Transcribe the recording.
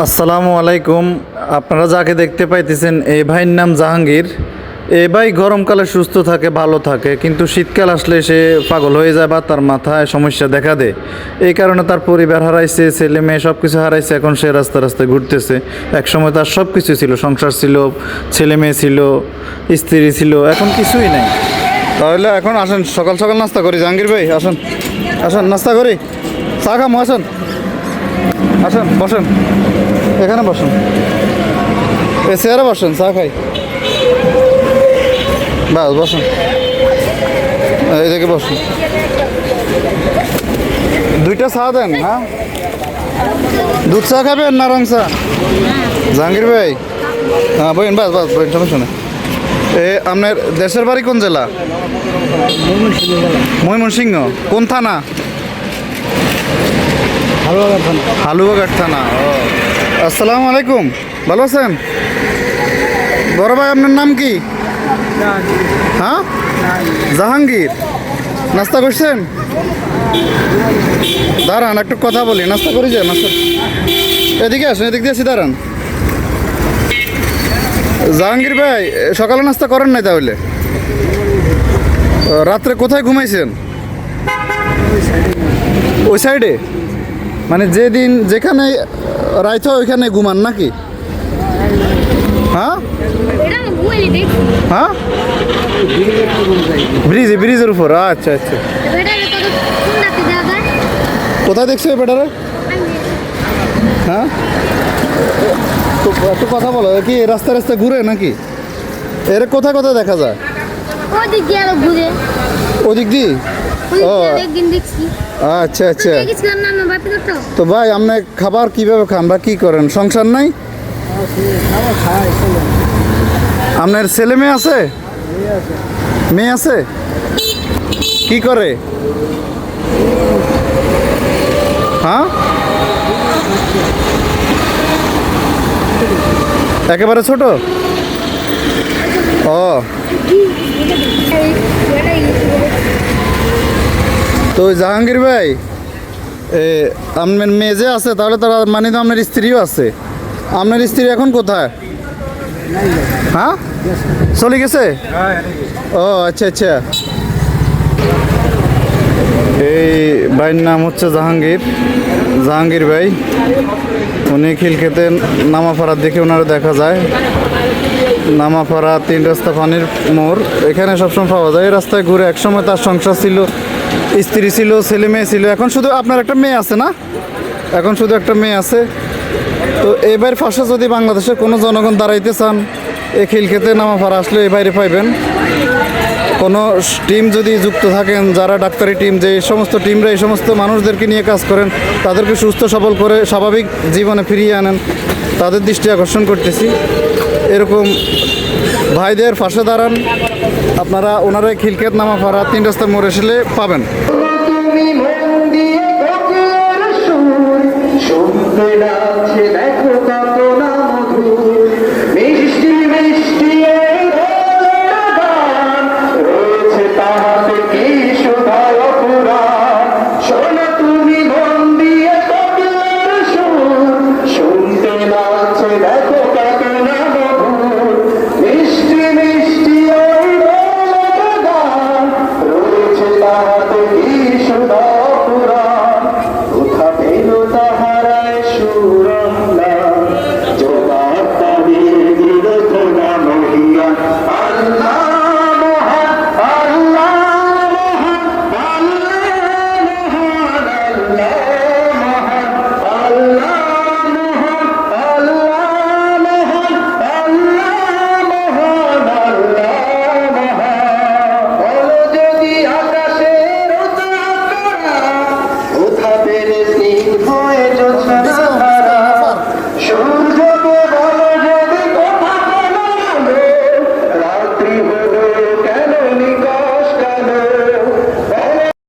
আসসালামু আলাইকুম। আপনারা যাকে দেখতে পাইতেছেন এই ভাইয়ের নাম জাহাঙ্গীর। এই ভাই গরমকালে সুস্থ থাকে, ভালো থাকে, কিন্তু শীতকাল আসলে সে পাগল হয়ে যায় বা তার মাথায় সমস্যা দেখা দেয়। এই কারণে তার পরিবার হারাইছে, ছেলে মেয়ে সব কিছু হারাইছে। এখন সে রাস্তা রাস্তায় ঘুরতেছে। একসময় তার সব কিছু ছিল, সংসার ছিল, ছেলে মেয়ে ছিল, স্ত্রী ছিল, এখন কিছুই নেই। তাহলে এখন আসেন, সকাল সকাল নাস্তা করি। জাহাঙ্গীর ভাই আসেন, আসেন নাস্তা করি, চা খামো, আসেন আসেন, বসেন, এখানে বসেন, এই চেয়ারে বসেন, চা খাই, বাস বসেন, এইদিকে বসুন, দুইটা চা দেন। হ্যাঁ, দুধ চা খাবেন না রং চা? জাহাঙ্গীর ভাই, হ্যাঁ বইন, বাস বাস বইন, সমস্যা নেই। আপনার দেশের বাড়ি কোন জেলা? ময়মনসিংহ। কোন থানা? হালুয়াঘাট থানা। ও, আসসালামু আলাইকুম, ভালো আছেন? বড় ভাই আপনার নাম কি? হ্যাঁ, জাহাঙ্গীর। নাস্তা করছেন? দাঁড়ান একটু কথা বলি, নাস্তা করি যে নাস্তা। এদিকে আসুন, এদিক দিয়ে দাঁড়ান। জাহাঙ্গীর ভাই, সকালে নাস্তা করেন নাই তাহলে? রাত্রে কোথায় ঘুমাইছেন? ওই সাইডে, মানে যেদিন যেখানে রাইত হয় ওইখানে ঘুমান নাকি? হ্যাঁ হ্যাঁ, ব্রিজের উপর। আচ্ছা আচ্ছা, কোথায় দেখছো এই বেটারে? হ্যাঁ, তো একটু কথা বলো, কি রাস্তায় রাস্তায় ঘুরে নাকি? এর কোথায় কোথায় দেখা যায়? ওদিক দিয়ে? ও আচ্ছা আচ্ছা। তো ভাই, আপনি খাবার কিভাবে খান বা কি করেন? সংসার নাই? আপনার ছেলে মেয়ে আছে? মেয়ে আছে, কি করে? হ্যাঁ, একেবারে ছোট? ও, তো জাহাঙ্গীর ভাই, আপনার মেয়ে যে আছে, তাহলে তো মানে তো আপনার স্ত্রীও আছে। আপনার স্ত্রী এখন কোথায়? হ্যাঁ, চলে গেছে? ও আচ্ছা আচ্ছা। এই ভাইয়ের নাম হচ্ছে জাহাঙ্গীর, জাহাঙ্গীর ভাই। উনি খিলক্ষেতে নামাফাড়ার দিকে ওনারা দেখা যায়। নামাফাড়া 3 রাস্তা পানির মোড়, এখানে সবসময় পাওয়া যায়। এই রাস্তায় ঘুরে, একসময় তার সংসার ছিল, স্ত্রী ছিল, ছেলে মেয়ে ছিল। এখন শুধু আপনার একটা মেয়ে আছে না? এখন শুধু একটা মেয়ে আছে। তো এই ভাইয়ের পাশে যদি বাংলাদেশের কোনো জনগণ দাঁড়াইতে চান, এই খিলক্ষেতে নামাফাড়া আসলে এই বাইরে পাইবেন। কোনো টিম যদি যুক্ত থাকেন, যারা ডাক্তারি টিম, যে সমস্ত টিমরা এই সমস্ত মানুষদেরকে নিয়ে কাজ করেন, তাদেরকে সুস্থ সবল করে স্বাভাবিক জীবনে ফিরিয়ে আনেন, তাদের দৃষ্টি আকর্ষণ করতেছি। এরকম ভাইদের পাশে দাঁড়ান আপনারা। ওনারা খিলক্ষেত নামাফাড়া 3 রাস্তা মোড় এসে পাবেন। শুনতে লাগছে